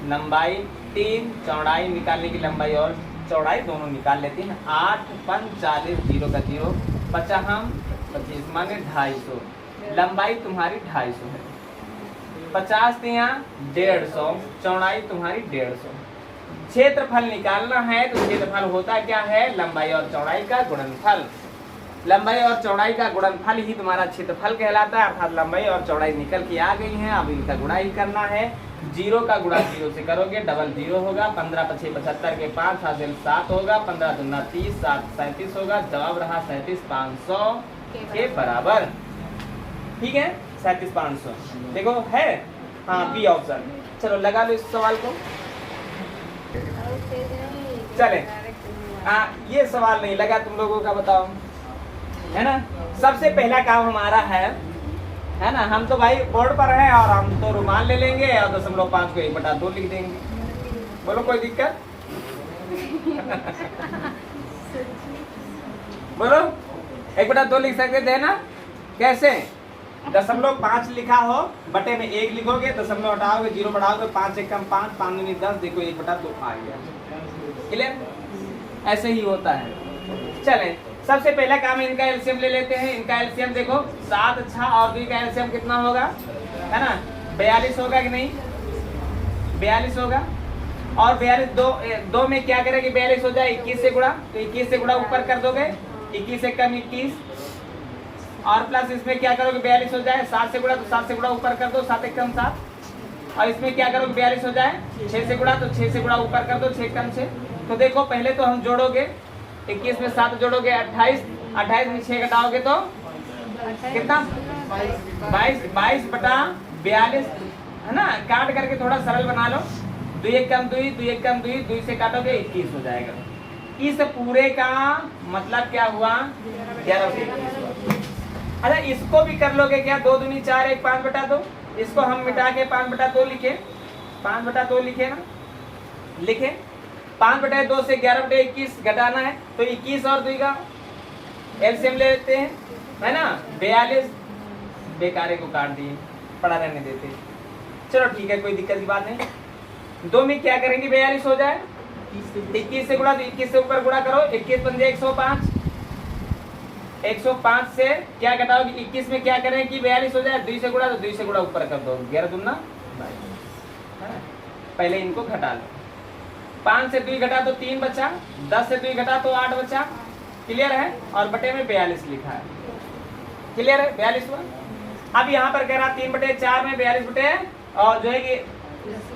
लंबाई 3 चौड़ाई निकालने की, लंबाई और चौड़ाई दोनों निकाल लेते हैं। 8 5 40, 0 का 0, 50 25 माने 250। लंबाई तुम्हारी 250 है, 50 3 150, चौड़ाई तुम्हारी 150। क्षेत्रफल निकालना है तो क्षेत्रफल होता क्या है, लंबाई और चौड़ाई का गुणनफल। लंबाई और चौड़ाई का गुणनफल ही तुम्हारा क्षेत्रफल कहलाता है, अर्थात लंबाई और चौड़ाई निकल के आ गई हैं, अब इनका गुणा ही करना है। 0 का गुणा 0 से करोगे, डबल 0 होगा। 15 5 75 के 5 हासिल 7 होगा, 15 दूना 30, 7 37 होगा। जवाब रहा 37 500 के बराबर। ठीक है, 37 500 देखो है, हाँ बी ऑप्शन। चलो लगा लो इस सवाल को। चले, ये सवाल नहीं लगा तुम लोगों का, बताओ, है ना। सबसे पहला काम हमारा है ना, हम तो भाई बोर्ड पर हैं और हम तो रुमाल ले लेंगे और 0.5 को 1/2 लिख देंगे। बोलो कोई दिक्कत बोलो, 1/2 लिख सकते थे ना, कैसे। 0.5 लिखा हो, बटे में 1 लिखोगे, दशमलव हटाओगे, 0 बढ़ाओगे, 5 1 कम 5, 5 दूनी 10, देखो 1/2 आ गया। क्लियर, ऐसे ही होता है। चलें, सबसे पहला काम है, इनका एलसीएम ले लेते हैं। इनका एलसीएम देखो 7 6 और 2 का एलसीएम कितना होगा, है ना, 42 होगा कि नहीं, 42 होगा। और 42 दो में क्या करेंगे, 42 हो जाए 21 से गुणा, तो 21 से गुणा ऊपर कर दोगे, 21 से कम 21, और प्लस इसमें क्या करोगे, 42 हो जाए, 7 से गुणा तो 7 से गुणा ऊपर कर दो, 7 1 कम 7, और इसमें क्या करोगे, 42 हो जाए, 6 से गुणा तो 6 से गुणा ऊपर कर दो, 6 कम 6। तो देखो पहले तो हम जोड़ोगे, 21 में 7 जोड़ोगे 28, 28 में 6 घटाओगे तो कितना, 22 बटा 42, है ना। काट करके थोड़ा सरल बना लो, 2 1 कम 2, 2 1 कम 2, 2 से काटोगे 21 हो जाएगा। इस पूरे का मतलब क्या हुआ? 11 बटे 21 हुआ। अच्छा इसको भी कर लोगे क्या? 2 दूनी 4, 1 5/2। इसको हम मिटा के 5/2 लिखे, 5/2 लिखे ना, लिखे 5/2 से 11 बटे 21 घटाना है तो 21 और 2 का एलसीएम ले लेते हैं, है ना। 42 बेकारे को काट दिए, पड़ा रहने देते। चलो ठीक है, कोई दिक्कत की बात नहीं। 2 में क्या करेंगे? 42 हो जाए, 21 से गुणा, तो 21 से ऊपर गुणा करो, 21 पंजे 105, 105 से क्या घटाओगे? 21 में क्या करें कि 42 हो जाए, 2 से गुणा, तो 2 से गुणा ऊपर कर दो, 11 दूना 22। पहले इनको घटा लो, 5 से 2 घटा तो 3 बचा, 10 से 2 घटा तो 8 बचा। क्लियर है? और बटे में 42 लिखा है। क्लियर है? 42 हुआ। अब यहाँ पर कह रहा 3/4 में 42 बटे और जो है कि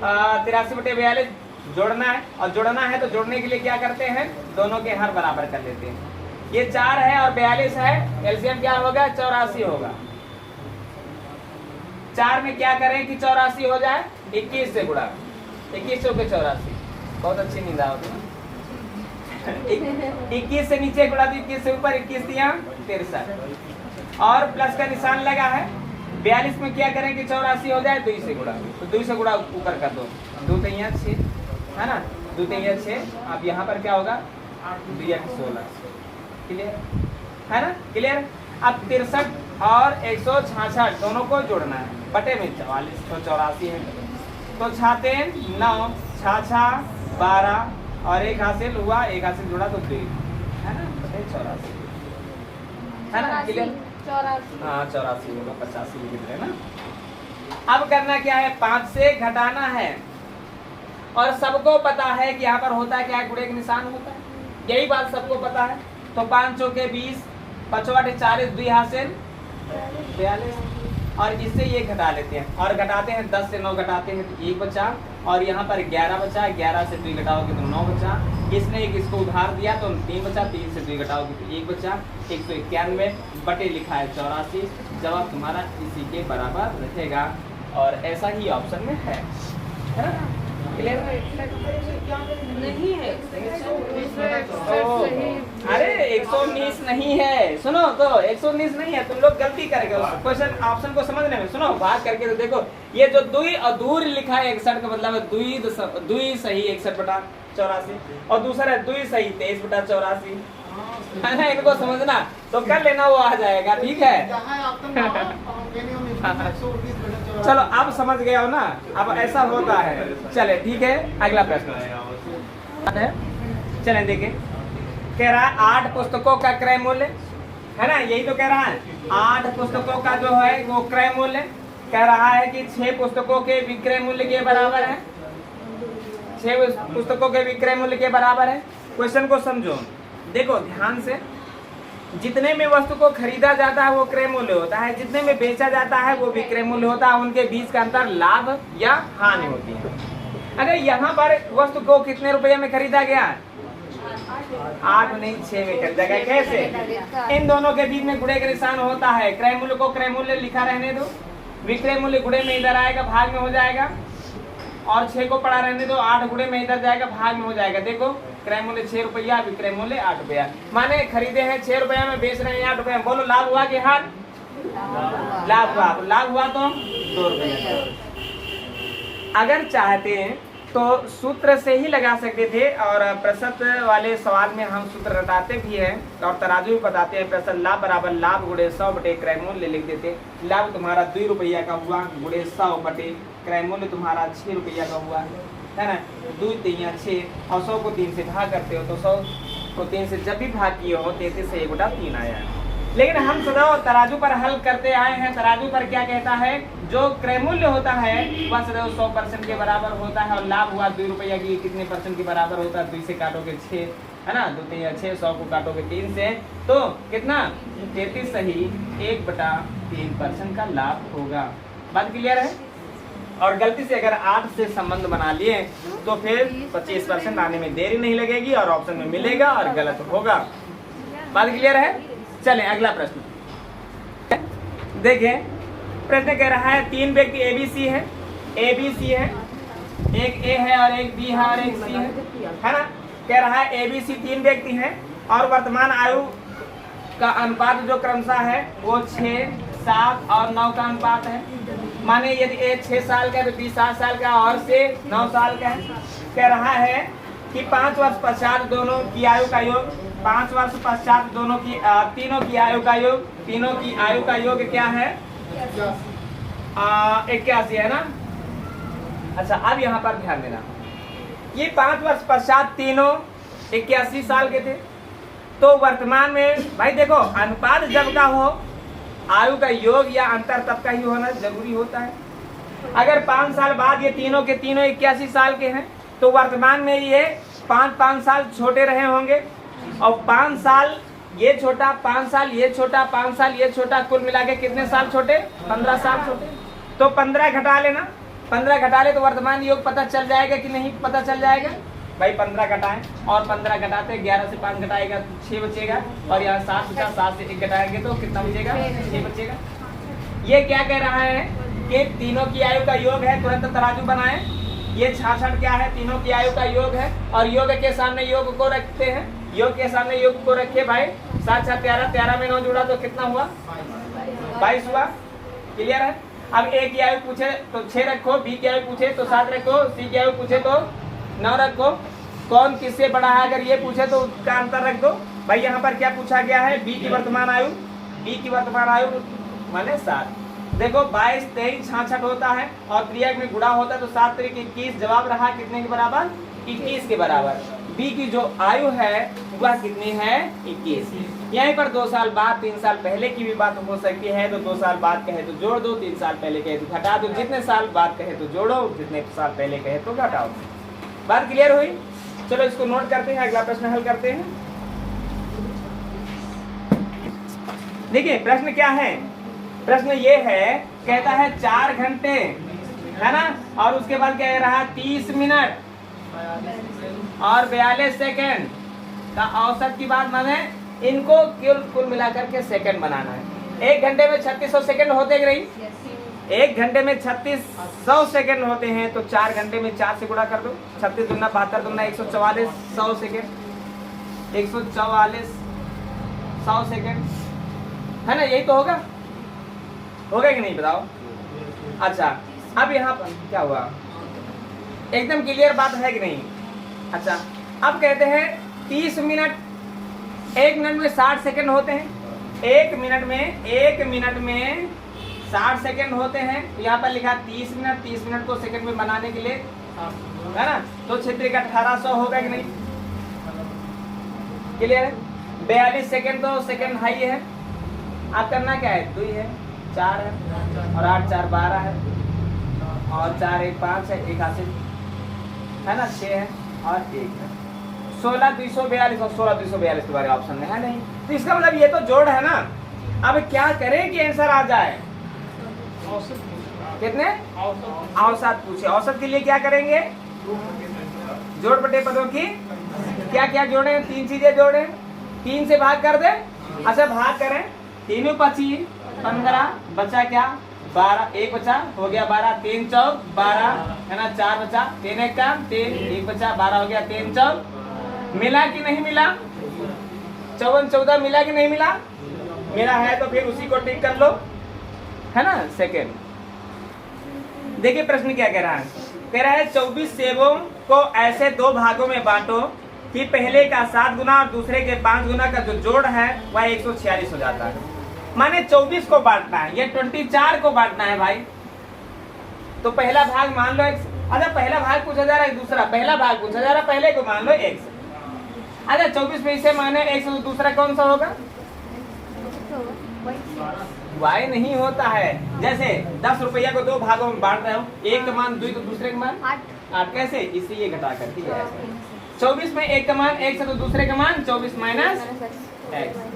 83 बटे 42 जोड़ना है, और जोड़ना है तो जोड़ने के लिए क्या करते हैं? दोनों के हर बराबर कर लेते हैं। ये 4 है और 42 है, एलसीएम क्या होगा? 84 होगा। 4 में क्या करें कि 84 हो जाए? 21 से गुणा, 21 चौके 84। बहुत अच्छी नींद होती है। 21 से नीचे गुणा तो 21 से ऊपर, 21 दिया 63 और प्लस का निशान लगा है। 42 में क्या करें कि 84 हो जाए, 2 से गुणा, तो 2 से गुणा ऊपर कर दो, 2 3 6, है ना, 2 3 6। अब यहाँ पर क्या होगा? 2 16। क्लियर है ना? क्लियर। अब 63 और 166 दोनों को जोड़ना है, बटे में 44 तो 84 है, तो 6 9 6 12 और 1 हासिल हुआ, 1 हासिल जोड़ा तो 2, है ना, बटे 84, है ना। क्लियर? 84। हाँ 84 होगा, 85 लिख रहे हैं ना। अब करना क्या है? 5 से घटाना है, और सबको पता है कि यहाँ पर होता क्या है? गुणे का निशान होता है, यही बात सबको पता है। तो 5 चौके 20, 5 बटे 40, 2 हासिल 42, और इससे ये घटा लेते हैं, और घटाते हैं 10 से 9 घटाते हैं तो 1 बचा, और यहाँ पर 11 बचा, 11 से 2 घटाओगे तो 9 बचा। इसने एक इसको उधार दिया तो 3 बचा, 3 से 2 घटाओगे तो 1 बचा। 191 बटे लिखा है 84, जवाब तुम्हारा इसी के बराबर रहेगा, और ऐसा ही ऑप्शन में है ना। क्लियर? नहीं है। अरे 119 नहीं है, सुनो तो 119 नहीं है, तुम लोग गलती करके क्वेश्चन ऑप्शन को समझने में। सुनो बात करके तो देखो, ये जो दुई अधूर लिखा है 61 का मतलब है दुई सही 61/84, और दूसरा है दुई सही 23/84, है ना। इनको समझना तो कर लेना, वो आ जाएगा। ठीक है, चलो अब समझ गए हो ना, अब ऐसा होता है। चले ठीक है, अगला प्रश्न है, चलें देखें। कह रहा है 8 पुस्तकों का क्रय मूल्य, है ना, यही तो कह रहा है। 8 पुस्तकों का जो है वो क्रय मूल्य कह रहा है कि 6 पुस्तकों के विक्रय मूल्य के बराबर है, 6 पुस्तकों के विक्रय मूल्य के बराबर है। क्वेश्चन को समझो, देखो ध्यान से। जितने में वस्तु को खरीदा जाता है वो क्रय मूल्य होता है, जितने में बेचा जाता है वो विक्रय मूल्य होता है। उनके बीच का अंतर लाभ या हानि होती है। अगर यहाँ पर वस्तु को कितने रुपए में खरीदा गया? 8 नहीं 6 में खरीदा गया। कैसे? इन दोनों के बीच में गुणे का निशान होता है। क्रय मूल्य को क्रय मूल्य लिखा रहने दो, विक्रय मूल्य गुणे में इधर आएगा, भाग में हो जाएगा, और 6 को पड़ा रहने दो, 8 गुणे में इधर जाएगा, भाग में हो जाएगा। देखो क्रय मूल्य 6 रुपया, विक्रय मूल्य 8 रुपया, माने खरीदे हैं 6 रुपया में, बेच रहे हैं 8 रुपया। बोलो लाभ हुआ कि हानि? लाभ हुआ। लाभ हुआ तो 2 रुपया। अगर चाहते हैं तो सूत्र से ही लगा सकते थे, और प्रश्न वाले सवाल में हम सूत्र रटाते भी हैं और तराजू भी बताते हैं। प्रश्न लाभ बराबर लाभ गुणे 100 बटे क्रय मूल्य लिख देते। लाभ तुम्हारा 2 रुपया का हुआ, गुणे 100 बटे क्रय मूल्य तुम्हारा 6 रुपया का हुआ, है ना। 2 3 6, और 100 को 3 से भाग करते हो तो 100 को 3 से जब भी भाग किए हो 33 से 1/3 आया। लेकिन हम सदैव तराजू पर हल करते आए हैं। तराजू पर क्या कहता है? जो क्रय मूल्य होता है वह सदैव 100% के बराबर होता है, और लाभ हुआ 2 रुपया की कितने परसेंट के बराबर होता है? 2 से काटोगे 6, है ना, 2 3 6, 100 को काटोगे 3 से तो कितना? 33 सही 1/3% का लाभ होगा। बात क्लियर है? और गलती से अगर 8 से संबंध बना लिए तो फिर 25% आने में देरी नहीं लगेगी, और ऑप्शन में मिलेगा और गलत होगा। बात क्लियर है? चलें अगला प्रश्न देखें। प्रश्न कह रहा है 3 व्यक्ति ABC है, ABC है, एक A है और एक B है और एक C है ना। कह रहा है ABC 3 व्यक्ति हैं और वर्तमान आयु का अनुपात जो क्रमशः है वो 6, 7 और 9 का अनुपात है। माने यदि A 6 साल का है तो B 7 साल का और C 9 साल का है। कह रहा है कि 5 वर्ष पश्चात दोनों की आयु का योग, 5 वर्ष पश्चात दोनों की तीनों की आयु का योग, तीनों की आयु का योग क्या है 81 है ना। अच्छा अब यहाँ पर ध्यान देना, ये 5 वर्ष पश्चात तीनों 81 साल के थे, तो वर्तमान में भाई देखो अनुपात जब का हो आयु का योग या अंतर तब का ही होना जरूरी होता है। अगर 5 साल बाद ये तीनों के तीनों 81 साल के हैं तो वर्तमान में ये 5 साल छोटे रहे होंगे और 5 साल ये छोटा, 5 साल ये छोटा, 5 साल ये छोटा, कुल मिला के कितने साल छोटे 15 साल छोटे। तो 15 घटा लेना, 15 घटा ले तो वर्तमान योग पता चल जाएगा कि नहीं पता चल जाएगा भाई। 15 घटाएं और 15 घटाते 11 से 5 घटाएगा तो 6 बचेगा और यहाँ 7 बचा, 7 से 1 घटाएंगे तो कितना बचेगा 6 बचेगा। ये क्या कह रहा है कि तीनों की आयु का योग है, तुरंत तराजू बनाएं। ये 66 क्या है तीनों की आयु का योग है और योग के सामने योग को रखते हैं, योग के सामने योग को रखे भाई। 7 7 13, 13 में 9 जुड़ा तो कितना हुआ 22 हुआ। क्लियर है। अब A की आयु पूछे तो 6 रखो, B की आयु पूछे तो 7 रखो, C की आयु पूछे तो 9 रखो। कौन किससे बड़ा है अगर ये पूछे तो उसका अंतर रख दो भाई। यहाँ पर क्या पूछा गया है B की वर्तमान आयु, B की वर्तमान आयु माने 7। देखो 22, 23, 66 होता है और क्रिया में गुणा होता है तो 7 3 21 जवाब रहा कितने के बराबर 21 के बराबर। B की जो आयु है वह कितनी है 21। यहीं पर 2 साल बाद 3 साल पहले की भी बात हो सकती है, तो 2 साल बाद कहे तो जोड़ दो, 3 साल पहले कहे तो घटा दो, जितने साल बाद कहे तो जोड़ो, जितने साल पहले कहे तो घटाओ। बात क्लियर हुई। चलो इसको नोट करते हैं, अगला प्रश्न हल करते हैं। देखिए प्रश्न क्या है, प्रश्न ये है कहता है 4 घंटे है ना और उसके बाद कह रहा 30 मिनट और 42 सेकेंड का औसत की बात माने इनको कुल मिलाकर के सेकंड बनाना है। 1 घंटे में 3600 सेकंड होते कि नहीं, 1 घंटे में 3600 सेकंड होते हैं तो 4 घंटे में 4 से गुणा कर दो। 36 दूना 72 दूना 144 100 सेकंड, 144 100 सेकंड है ना, यही तो होगा कि नहीं बताओ। अच्छा अब यहाँ पर क्या हुआ, एकदम क्लियर बात है कि नहीं। अच्छा अब कहते हैं 30 मिनट, 1 मिनट में 60 सेकंड होते हैं, 1 मिनट में 60 सेकंड होते हैं। यहाँ पर लिखा 30 मिनट, 30 मिनट को सेकंड में बनाने के लिए है ना, तो क्षेत्र का 1800 होगा कि नहीं। क्लियर है। 42 सेकंड तो सेकंड हाई है। आप करना क्या है 2 है, 4 है और 8 4 12 है और 4 1 5 है, 1 हासिल है ना, 6 है और 1 है। 16 242 और 16 242 तुम्हारे ऑप्शन में है नहीं, तो इसका मतलब ये तो जोड़ है ना। अब क्या करें कि आंसर आ जाए, कितने औसत पूछे। औसत के लिए क्या करेंगे, जोड़ बटे पदों की क्या क्या जोड़े, 3 चीजें जोड़े, 3 से भाग कर दे। अच्छा भाग करें, 3 25 15 बचा क्या 12, 1 बचा हो गया 12, 3 4 12 है ना, 4 बचा, 3 1 का 3, 1 बचा 12 हो गया, 3 4 मिला कि नहीं मिला, 54 14 मिला कि नहीं मिला, मिला है तो फिर उसी को टिक कर लो है ना सेकेंड। देखिए प्रश्न क्या कह रहा है, कह रहा है 24 सेबों को ऐसे 2 भागों में बांटो कि पहले का 7 गुना और दूसरे के 5 गुना का जो जोड़ है वह 146 हो जाता है। माने 24 को बांटना है, ये 24 को बांटना है भाई। तो पहला भाग मान लो x, अच्छा पहला भाग पूछा जा रहा है, दूसरा पहला भाग पूछा जा रहा है, पहले को मान लो x। अच्छा 24 में इसे माने x तो दूसरा कौन सा होगा, y नहीं होता है। जैसे 10 रुपया को 2 भागों में बांट रहे हो, एक का मान 2 तो दूसरे का मान 8, कैसे इसलिए घटा कर, ठीक है। 24 में एक का मान x है तो दूसरे का मान 24 माइनस x।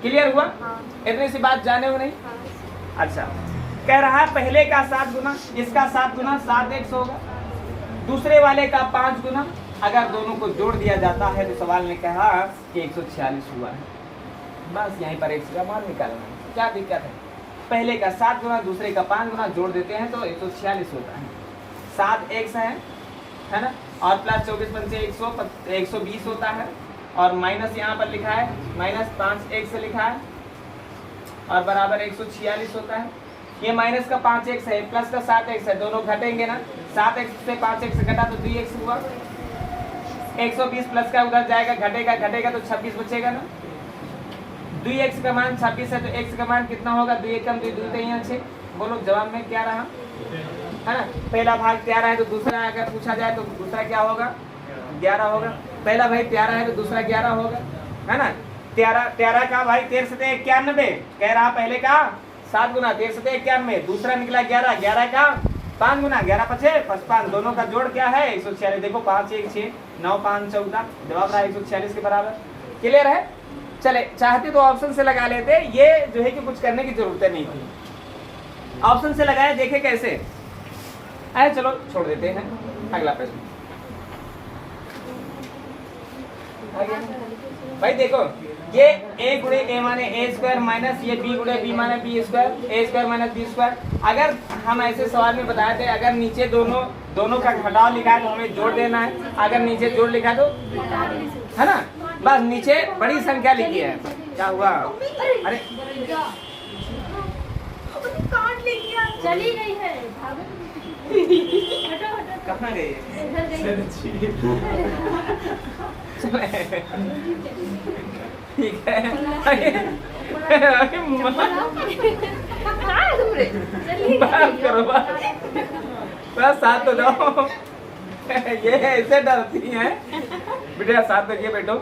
क्लियर हुआ, इतनी सी बात जाने हो नहीं। अच्छा कह रहा है पहले का 7 गुना, इसका 7 गुना 7x होगा, दूसरे वाले का 5 गुना। अगर दोनों को जोड़ दिया जाता है तो सवाल ने कहा कि 146 हुआ है। बस यहीं पर x का मान निकालना है, क्या दिक्कत है। पहले का 7 गुना दूसरे का 5 गुना जोड़ देते हैं तो 146 होता है। 7x है ना, और प्लस 24 पंचे 120 होता है, और माइनस यहाँ पर लिखा है माइनस 5x लिखा है, और बराबर 146 होता है। ये माइनस का 5x है, प्लस का 7x है, दोनों घटेंगे ना, 7x से 5x घटा तो 2x हुआ, 120 प्लस का उधर जाएगा, घटेगा तो 26 बचेगा ना। 2x का मान 26 है तो x का मान कितना होगा, 2 एकम 2 2 3 6। बोलो जवाब में क्या रहा है ना। पहला भाग 13 है तो दूसरा अगर पूछा जाए तो दूसरा क्या होगा, 11 होगा। पहला भाई 13 है तो दूसरा 11 होगा, है ना। 13 का भाई 13 से 91 कह रहा, पहले का 7 गुना 13 से 91, दूसरा निकला 11 का 5 गुना 11 पचे 55, दोनों का जोड़ क्या है 146। देखो 5 1 6 9 5 14, जवाब रहा 146 के बराबर। क्लियर है। चले चाहते तो ऑप्शन से लगा लेते, ये जो है कि कुछ करने की जरूरत नहीं थी, ऑप्शन से लगाए देखे कैसे आए। चलो छोड़ देते हैं, अगला प्रश्न। भाई देखो ये a गुणे a माने a स्क्वायर माइनस ये b गुणे b माने b square, a square minus b square. अगर हम ऐसे सवाल में बताए थे अगर नीचे दोनों का घटाव लिखा है तो हमें जोड़ देना है, अगर नीचे जोड़ लिखा तो है ना, बस नीचे बड़ी संख्या लिखी है। क्या हुआ, अरे चली गई है, कहाँ गई ठीक है बात करो बस साथ तो जाओ ये ऐसे डरती हैं बेटा, साथ रखिए बेटो।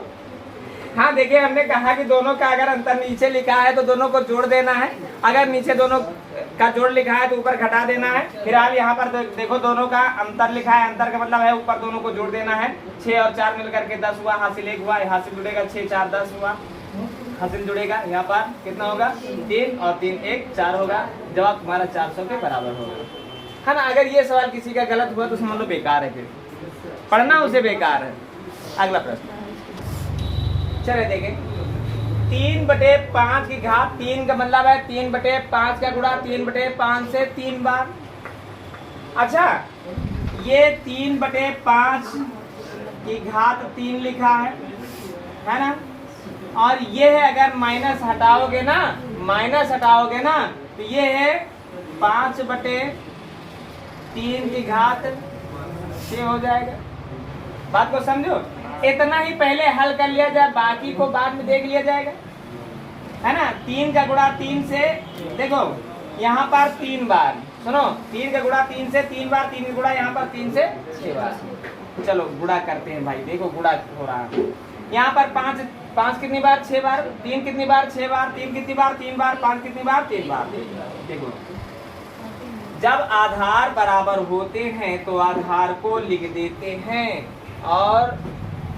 हाँ देखिए हमने कहा कि दोनों का अगर अंतर नीचे लिखा है तो दोनों को जोड़ देना है, अगर नीचे दोनों का जोड़ लिखा है तो ऊपर घटा देना है। फिलहाल यहाँ पर देखो दोनों का अंतर लिखा है, अंतर का मतलब है ऊपर दोनों को जोड़ देना है। 6 और 4 मिलकर के 10 हुआ, हासिल 1 हुआ, हासिल जुड़ेगा 6 4 10 हुआ, हासिल जुड़ेगा यहाँ पर कितना होगा 3 और 3 1 4 होगा। जवाब तुम्हारा 400 के बराबर होगा, है ना। अगर ये सवाल किसी का गलत हुआ तो समझ लो बेकार है, फिर पढ़ना उसे बेकार है। अगला प्रश्न चले देखें, 3/5 की घात 3 का मतलब है 3/5 का गुणा 3/5 से 3 बार। अच्छा ये 3/5 की घात 3 लिखा है ना, और ये है अगर माइनस हटाओगे ना तो ये है 5/3 की घात 6 हो जाएगा। बात को समझो, इतना ही पहले हल कर लिया जाए, बाकी को बाद में देख लिया जाएगा, है ना। 3 का गुणा 3 से देखो यहाँ पर 3 बार, सुनो 3 का गुणा 3 से 3 बार, 3 का गुणा यहाँ पर 3 से 6 बार। चलो गुणा करते हैं भाई, देखो गुणा हो रहा है यहाँ पर 5 कितनी बार 6 बार, 3 कितनी बार 6 बार, 3 कितनी बार 3 बार, 5 कितनी बार 3 बार। देखो जब आधार बराबर होते हैं तो आधार को लिख देते हैं और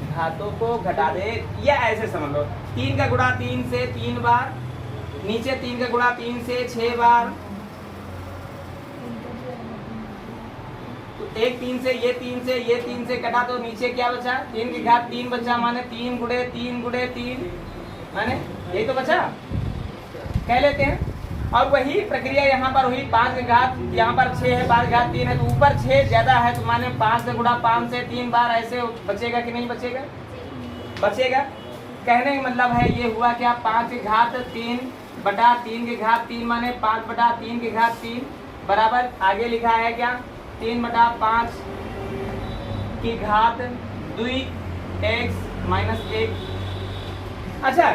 घातों को घटा दे, या ऐसे समझ लो 3 का गुणा 3 से 3 बार, नीचे 3 का गुणा 3 से 6 बार, तो एक 3 से ये 3 से कटा तो नीचे क्या बचा 3 की घात 3 बचा, माने 3 गुणे 3 गुणे 3 माने यही तो बचा, कह लेते हैं। और वही प्रक्रिया यहाँ पर हुई, 5 की घात यहाँ पर 6 है, 5 की घात 3 है तो ऊपर 6 ज्यादा है तो माने 5 का गुणा 5 से 3 बार, ऐसे बचेगा कि नहीं बचेगा, बचेगा। कहने का मतलब है ये हुआ क्या 5 की घात 3/3 की घात 3 माने 5/3 की घात 3 बराबर, आगे लिखा है क्या 3/5 की घात 2x - 1। अच्छा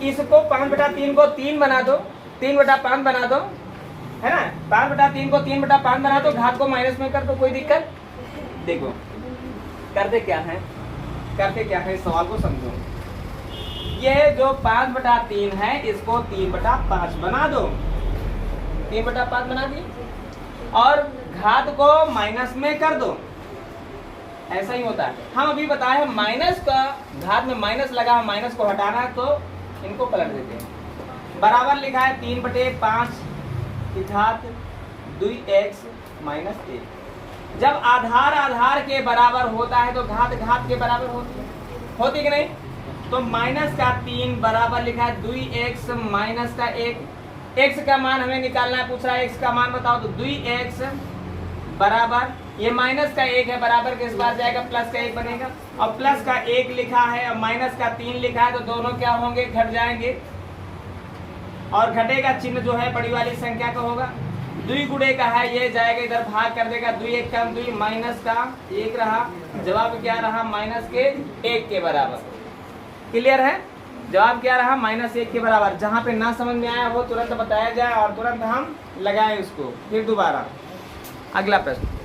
इसको 5/3 को 3 बना दो, 3/5 बना दो, है ना। 5/3 को 3/5 बना दो, घात को माइनस में कर दो, कोई दिक्कत। देखो करते क्या है सवाल को समझो। ये जो 5/3 है इसको 3/5 बना दो, 3/5 बना दी और घात को माइनस में कर दो, ऐसा ही होता है। हम अभी बताए माइनस का घात में माइनस लगा, माइनस को हटाना है तो इनको पलट देते हैं। बराबर लिखा है 3/5 की घात 2x - 1। जब आधार के बराबर होता है तो घात के बराबर होती कि नहीं, तो माइनस का 3 बराबर लिखा है 2x - का 1। x का मान हमें निकालना है, पूछ रहा है x का मान बताओ, तो 2x बराबर ये माइनस का 1 है, बराबर के इस बार जाएगा, प्लस का 1 बनेगा। और प्लस का 1 लिखा है और माइनस का 3 लिखा है, तो दोनों क्या होंगे, घट जाएंगे। और घटेगा चिन्ह जो है बड़ी वाली संख्या का होगा। 2 गुणे का है, ये जाएगा इधर भाग कर देगा, 2 1 कम 2, माइनस का 1 रहा। जवाब क्या रहा, माइनस के 1 के बराबर। क्लियर है, जवाब क्या रहा, -1 के बराबर। जहाँ पे ना समझ में आया वो तुरंत बताया जाए और तुरंत हम लगाएं उसको। फिर दोबारा अगला प्रश्न।